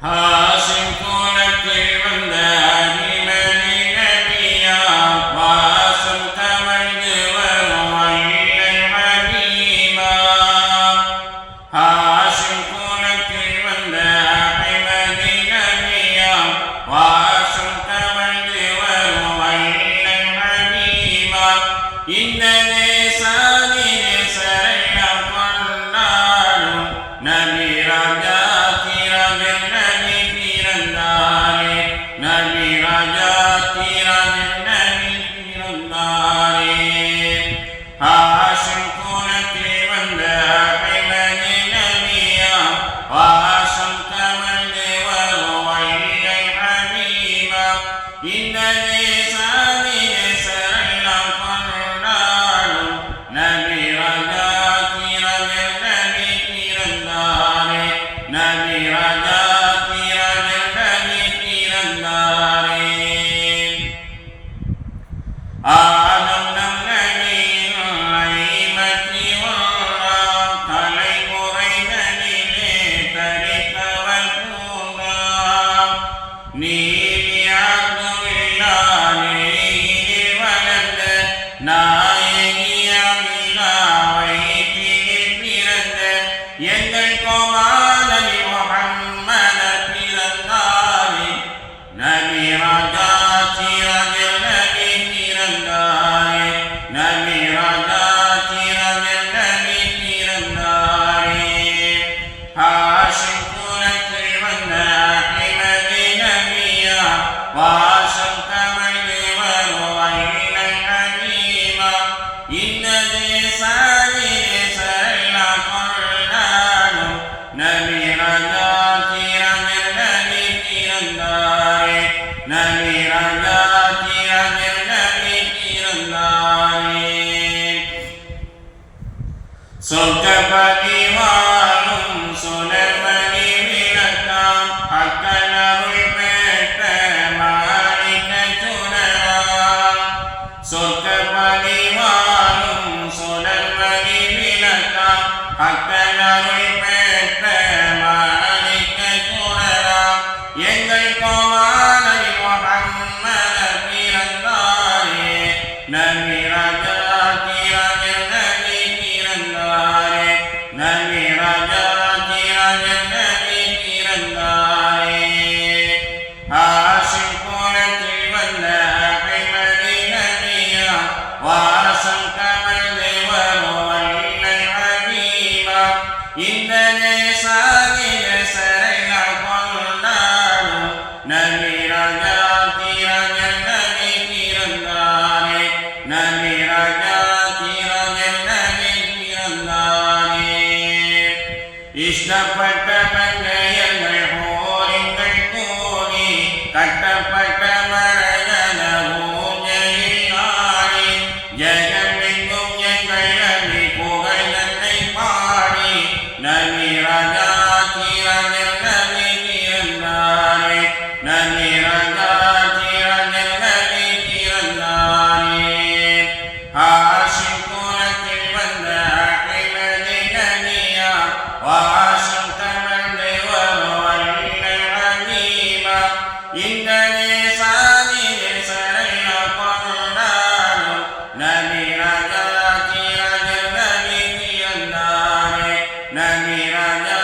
ஹாஷிம் குலத்தில் வந்த அபிமதி நபியா வாசம் கமழ்ந்து வரும் அல்லல் ஹபீபா. ஹாஷிம் குலத்தில் வந்த அபிமதி நபியா வாசம் கமழ்ந்து வரும் அல்லல் ஹபீபா. இந்த தேசாதிலே சரணம் கொண்டாடும் நபி ராஜா திரஜல் நபி பிறந்தாரே. நபி ராஜா திரஜல் நபி பிறந்தாரே. ஹாஷிம் குலத்தில் வந்த அபிமதி நபியா வாசம் கமழ்ந்து வரும் அல்லல் ஹபீபா. இந்த தேசாதிலே சரணம் கொண்டாடும் நபி ராஜா திரஜல் நபி பிறந்தாரே. நபி ராஜா திரஜல் நபி பிறந்தாரே. ஆதம் நம் நபியின் ஐம்பத்தி ஒன்றாம் தலைமுறைகளிலே தரித்தவர் பூண்டாம். நீதி அப்துல்லா நெறியில் வளர்ந்த நாயகி அமினா வயிற்றில் பிறந்த எங்கள் கோமாளி முஹம்மதர் பிறந்தாரே. நபி ராஜா திரஜல் நபி பிறந்தாரே. நபி ராஜா திரஜல் நபி பிறந்தாரே. ஹாஷிம் குலத்தில் வந்த அபிமதி நபியா வாசம் கமழ்ந்து வரும் அல்லல் ஹபீபா. இந்த தேசாதிலே சரணம் கொண்டாடும் நபி ராஜா திரஜல் நபி பிறந்தாரே. நபி ராஜா திரஜல் நபி பிறந்தாரே. சொர்க்கப்பதி வாழும் சுடர்மணி விளக்காம் அக்கனருள் பெற்ற மாணிக்க சுடராம். சொர்க்கப்பதி வாழும் சுடர்மணி விளக்காம் அக்கனருள் பெற்ற மாணிக்க சுடராம். எங்கள் கோமாளி முஹம்மதர் பிறந்தாரே. நபி ராஜா திரஜல் நபி பிறந்தாரே. நபி ராஜா திரஜல் நபி பிறந்தாரே. ஹாஷிம் குலத்தில் வந்த அபிமதி நபியா வாசம் கமழ்ந்து வரும் அல்லல் ஹபீபா. இந்த தேசாதிலே சரணம் கொண்டாடும் நபி ராஜா திரஜல் நபி பிறந்தாரே. நபி ராஜா திரஜல் நபி பிறந்தாரே. இஷ்டப்பட்ட மங்கையர்கள் ஹூரின்கள் கூடி கட்டப்பட்ட மரகத ஊஞ்சலில் ஆடி ஜெகமெங்கும் எங்கள் நபி புகழ் தன்னை பாடி. நபி ராஜா திரஜல் நபி பிறந்தாரே. நபி ராஜா திரஜல் நபி பிறந்தாரே. ஹாஷிம் குலத்தில் வந்த அபிமதி நபியா வாசம் கமழ்ந்து வரும் அல்லல் ஹபீபா. இந்த தேசாதிலே சரணம் கொண்டாடும் நபி ராஜா திரஜல் நபி பிறந்தாரே. நபி ராஜா